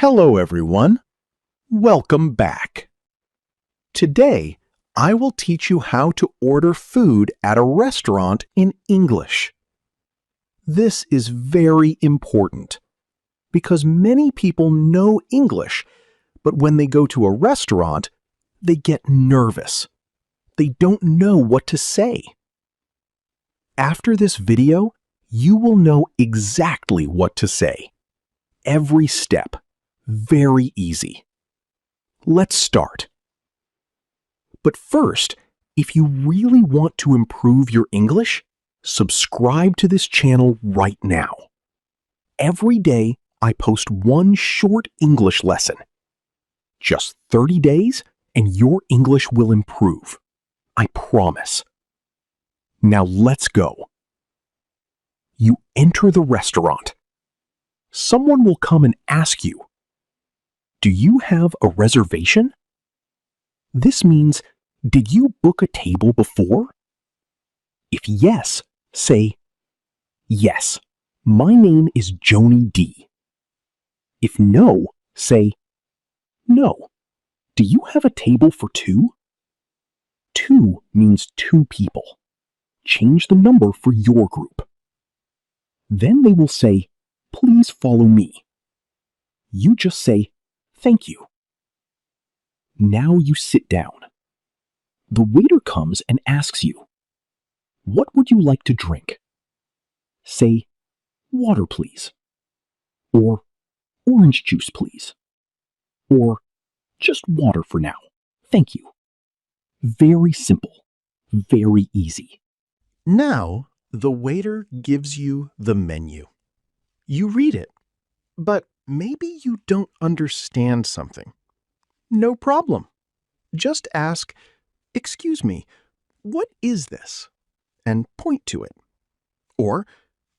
Hello, everyone. Welcome back. Today, I will teach you how to order food at a restaurant in English. This is very important because many people know English, but when they go to a restaurant, they get nervous. They don't know what to say. After this video, you will know exactly what to say. Every step. Very easy. Let's start. But first, if you really want to improve your English, subscribe to this channel right now. Every day, I post one short English lesson. Just 30 days, and your English will improve. I promise. Now let's go. You enter the restaurant. Someone will come and ask you, "Do you have a reservation?" This means, did you book a table before? If yes, say, "Yes, my name is Joni D." If no, say, "No. Do you have a table for two?" Two means two people. Change the number for your group. Then they will say, "Please follow me." You just say, "Thank you." Now you sit down. The waiter comes and asks you, "What would you like to drink?" Say, "Water, please." Or, "Orange juice, please." Or, "Just water for now. Thank you." Very simple. Very easy. Now, the waiter gives you the menu. You read it, but maybe you don't understand something. No problem. Just ask, "Excuse me, what is this?" and point to it. Or,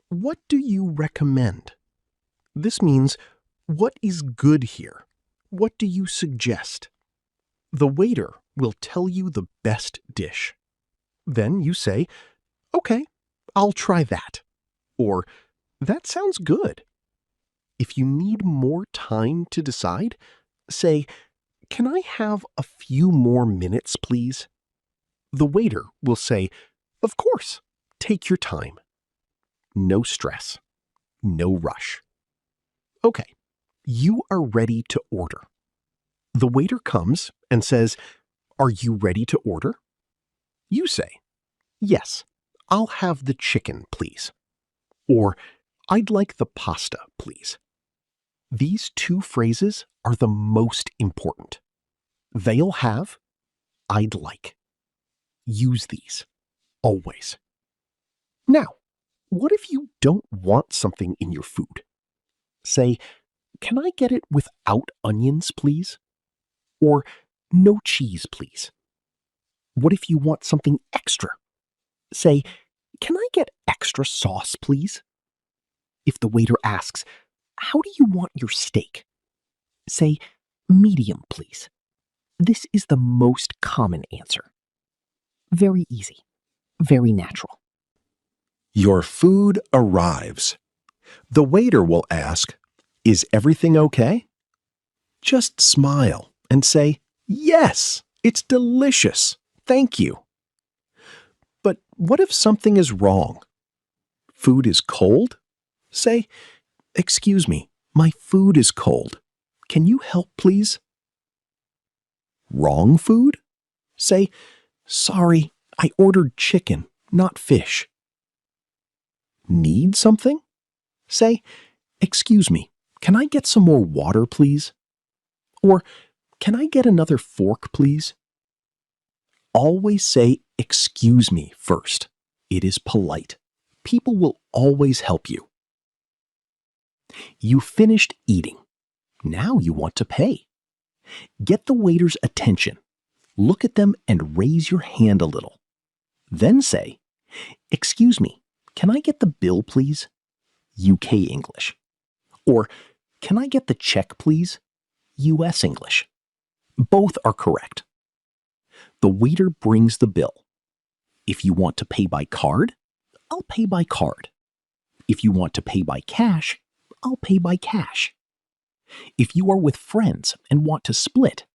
"What do you recommend?" This means, what is good here? What do you suggest? The waiter will tell you the best dish. Then you say, "Okay, I'll try that." Or, "That sounds good." If you need more time to decide, say, "Can I have a few more minutes, please?" The waiter will say, "Of course, take your time." No stress. No rush. Okay, you are ready to order. The waiter comes and says, "Are you ready to order?" You say, "Yes, I'll have the chicken, please." Or, "I'd like the pasta, please." These two phrases are the most important. They'll have, I'd like. Use these. Always. Now, what if you don't want something in your food? Say, "Can I get it without onions, please?" Or, "No cheese, please." What if you want something extra? Say, "Can I get extra sauce, please?" If the waiter asks, "How do you want your steak?" Say, "Medium, please." This is the most common answer. Very easy. Very natural. Your food arrives. The waiter will ask, "Is everything okay?" Just smile and say, "Yes, it's delicious. Thank you." But what if something is wrong? Food is cold? Say, "Excuse me, my food is cold. Can you help, please?" Wrong food? Say, "Sorry, I ordered chicken, not fish." Need something? Say, "Excuse me, can I get some more water, please?" Or, "Can I get another fork, please?" Always say, "Excuse me" first. It is polite. People will always help you. You finished eating. Now you want to pay. Get the waiter's attention. Look at them and raise your hand a little. Then say, "Excuse me, can I get the bill, please?" UK English. Or, "Can I get the check, please?" US English. Both are correct. The waiter brings the bill. If you want to pay by card, I'll pay by card. If you want to pay by cash, I'll pay by cash. If you are with friends and want to split,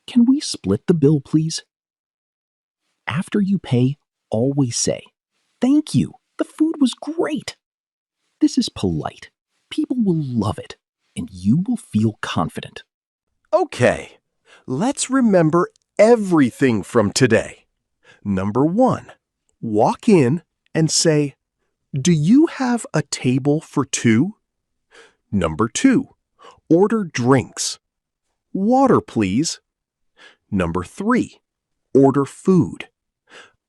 can we split the bill, please? After you pay, always say, "Thank you, the food was great." This is polite. People will love it, and you will feel confident. Okay, let's remember everything from today. Number 1, walk in and say, "Do you have a table for 2?" Number 2, order drinks. "Water, please." Number 3, order food.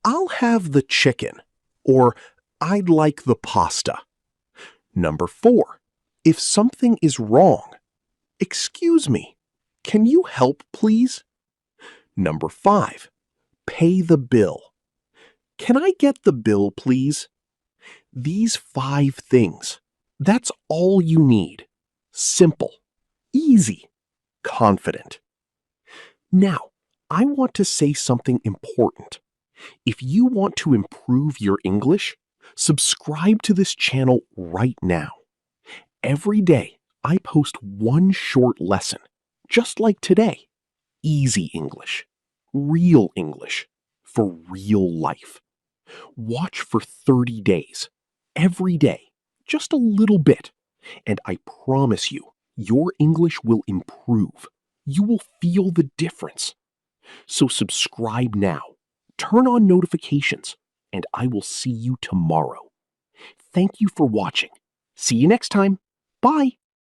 "I'll have the chicken," or "I'd like the pasta." Number 4, if something is wrong, "Excuse me, can you help, please?" Number 5, pay the bill. "Can I get the bill, please?" These 5 things. That's all you need. Simple, easy, confident. Now, I want to say something important. If you want to improve your English, subscribe to this channel right now. Every day, I post one short lesson, just like today. Easy English, real English, for real life. Watch for 30 days, every day, just a little bit, and I promise you, your English will improve. You will feel the difference. So subscribe now, turn on notifications, and I will see you tomorrow. Thank you for watching. See you next time. Bye.